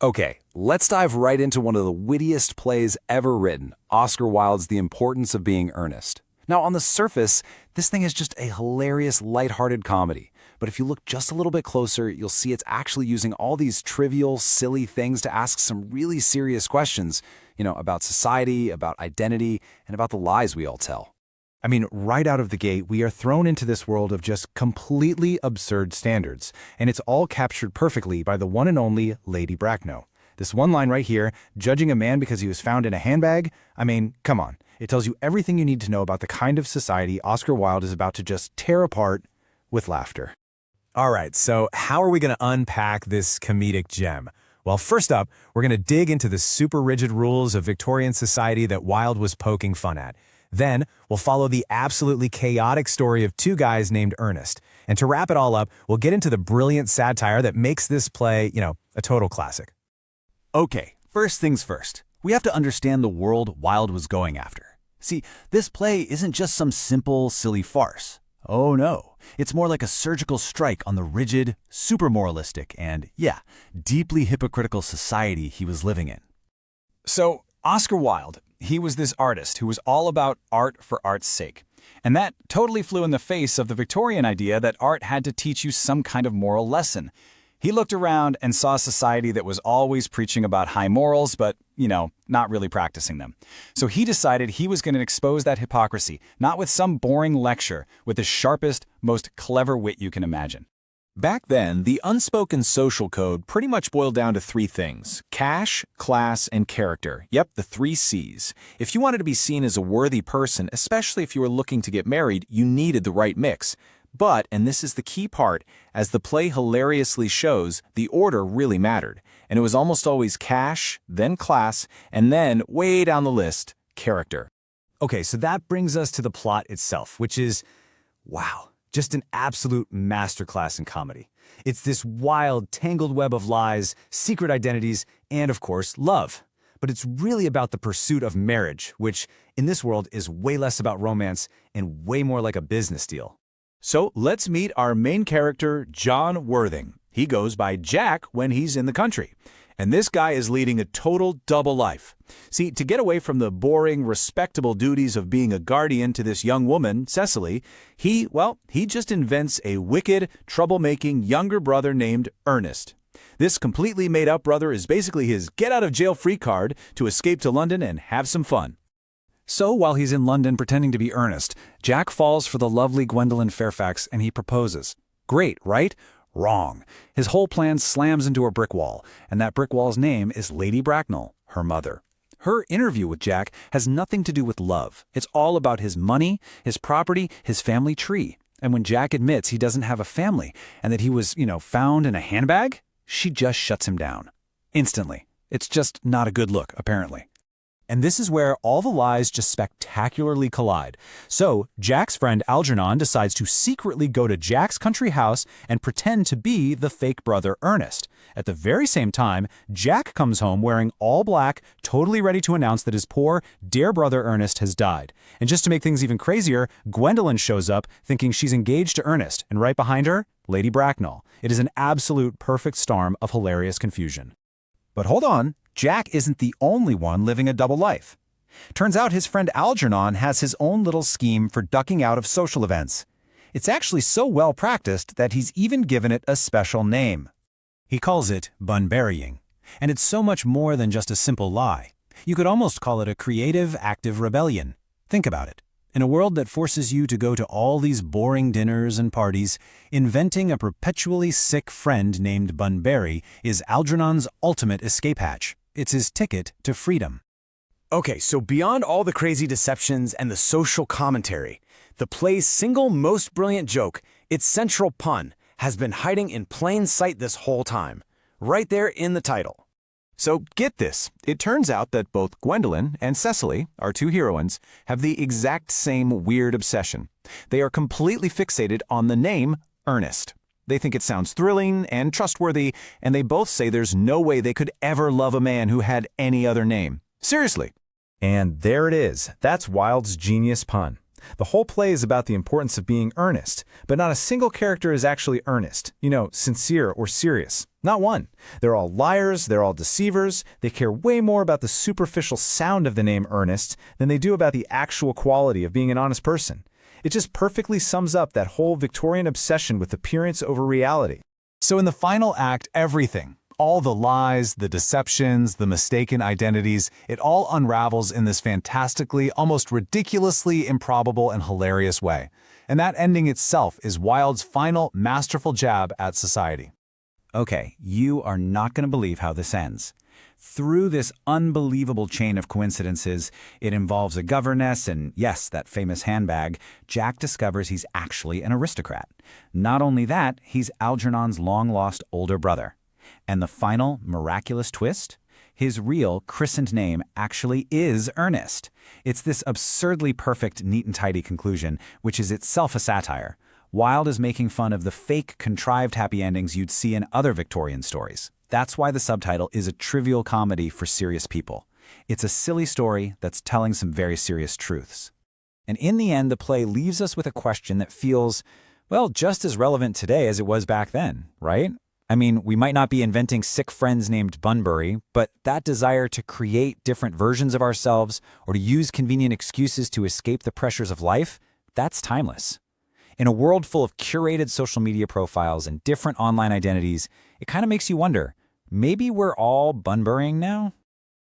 Okay, let's dive right into one of the wittiest plays ever written, Oscar Wilde's The Importance of Being Earnest. Now, on the surface, this thing is just a hilarious, lighthearted comedy. But if you look just a little bit closer, you'll see it's actually using all these trivial, silly things to ask some really serious questions, about society, about identity, and about the lies we all tell. I mean, right out of the gate, we are thrown into this world of just completely absurd standards, and it's all captured perfectly by the one and only Lady Bracknell. This one line right here, judging a man because he was found in a handbag, I mean, come on. It tells you everything you need to know about the kind of society Oscar Wilde is about to just tear apart with laughter. All right, so how are we going to unpack this comedic gem? Well, first up, we're going to dig into the super rigid rules of Victorian society that Wilde was poking fun at. Then, we'll follow the absolutely chaotic story of two guys named Ernest. And to wrap it all up, we'll get into the brilliant satire that makes this play, a total classic. Okay, first things first. We have to understand the world Wilde was going after. See, this play isn't just some simple, silly farce. Oh no, it's more like a surgical strike on the rigid, super moralistic, and, deeply hypocritical society he was living in. So, Oscar Wilde, he was this artist who was all about art for art's sake. And that totally flew in the face of the Victorian idea that art had to teach you some kind of moral lesson. He looked around and saw a society that was always preaching about high morals, but, not really practicing them. So he decided he was going to expose that hypocrisy, not with some boring lecture, with the sharpest, most clever wit you can imagine. Back then, the unspoken social code pretty much boiled down to three things: cash, class, and character. Yep, the 3 C's. If you wanted to be seen as a worthy person, especially if you were looking to get married, you needed the right mix. But, and this is the key part, as the play hilariously shows, the order really mattered. And it was almost always cash, then class, and then, way down the list, character. Okay, so that brings us to the plot itself, which is, wow, just an absolute masterclass in comedy. It's this wild, tangled web of lies, secret identities, and of course, love. But it's really about the pursuit of marriage, which, in this world, is way less about romance and way more like a business deal. So let's meet our main character, John Worthing. He goes by Jack when he's in the country. And this guy is leading a total double life. See, to get away from the boring, respectable duties of being a guardian to this young woman, Cecily, he just invents a wicked, troublemaking younger brother named Ernest. This completely made-up brother is basically his get-out-of-jail-free card to escape to London and have some fun. So while he's in London pretending to be Ernest, Jack falls for the lovely Gwendolyn Fairfax and he proposes. Great, right? Wrong. His whole plan slams into a brick wall, and that brick wall's name is Lady Bracknell, her mother. Her interview with Jack has nothing to do with love. It's all about his money, his property, his family tree. And when Jack admits he doesn't have a family and that he was, found in a handbag, she just shuts him down. Instantly. It's just not a good look, apparently. And this is where all the lies just spectacularly collide. So, Jack's friend Algernon decides to secretly go to Jack's country house and pretend to be the fake brother Ernest. At the very same time, Jack comes home wearing all black, totally ready to announce that his poor, dear brother Ernest has died. And just to make things even crazier, Gwendolyn shows up thinking she's engaged to Ernest, and right behind her, Lady Bracknell. It is an absolute perfect storm of hilarious confusion. But hold on, Jack isn't the only one living a double life. Turns out his friend Algernon has his own little scheme for ducking out of social events. It's actually so well practiced that he's even given it a special name. He calls it Bunburying. And it's so much more than just a simple lie. You could almost call it a creative, active rebellion. Think about it. In a world that forces you to go to all these boring dinners and parties, inventing a perpetually sick friend named Bunbury is Algernon's ultimate escape hatch. It's his ticket to freedom. Okay, so beyond all the crazy deceptions and the social commentary, the play's single most brilliant joke, its central pun, has been hiding in plain sight this whole time, right there in the title. So get this, it turns out that both Gwendolyn and Cecily, our two heroines, have the exact same weird obsession. They are completely fixated on the name Ernest. They think it sounds thrilling and trustworthy, and they both say there's no way they could ever love a man who had any other name. Seriously. And there it is. That's Wilde's genius pun. The whole play is about the importance of being earnest, but not a single character is actually earnest, sincere or serious. Not one. They're all liars, they're all deceivers, they care way more about the superficial sound of the name Ernest than they do about the actual quality of being an honest person. It just perfectly sums up that whole Victorian obsession with appearance over reality. So in the final act, everything, all the lies, the deceptions, the mistaken identities, it all unravels in this fantastically, almost ridiculously improbable and hilarious way. And that ending itself is Wilde's final masterful jab at society. Okay, you are not going to believe how this ends. Through this unbelievable chain of coincidences, it involves a governess and, yes, that famous handbag, Jack discovers he's actually an aristocrat. Not only that, he's Algernon's long-lost older brother. And the final miraculous twist? His real christened name actually is Ernest. It's this absurdly perfect, neat and tidy conclusion, which is itself a satire. Wilde is making fun of the fake, contrived happy endings you'd see in other Victorian stories. That's why the subtitle is a trivial comedy for serious people. It's a silly story that's telling some very serious truths. And in the end, the play leaves us with a question that feels, well, just as relevant today as it was back then, right? I mean, we might not be inventing sick friends named Bunbury, but that desire to create different versions of ourselves or to use convenient excuses to escape the pressures of life, that's timeless. In a world full of curated social media profiles and different online identities, it kind of makes you wonder, maybe we're all Bunburying now?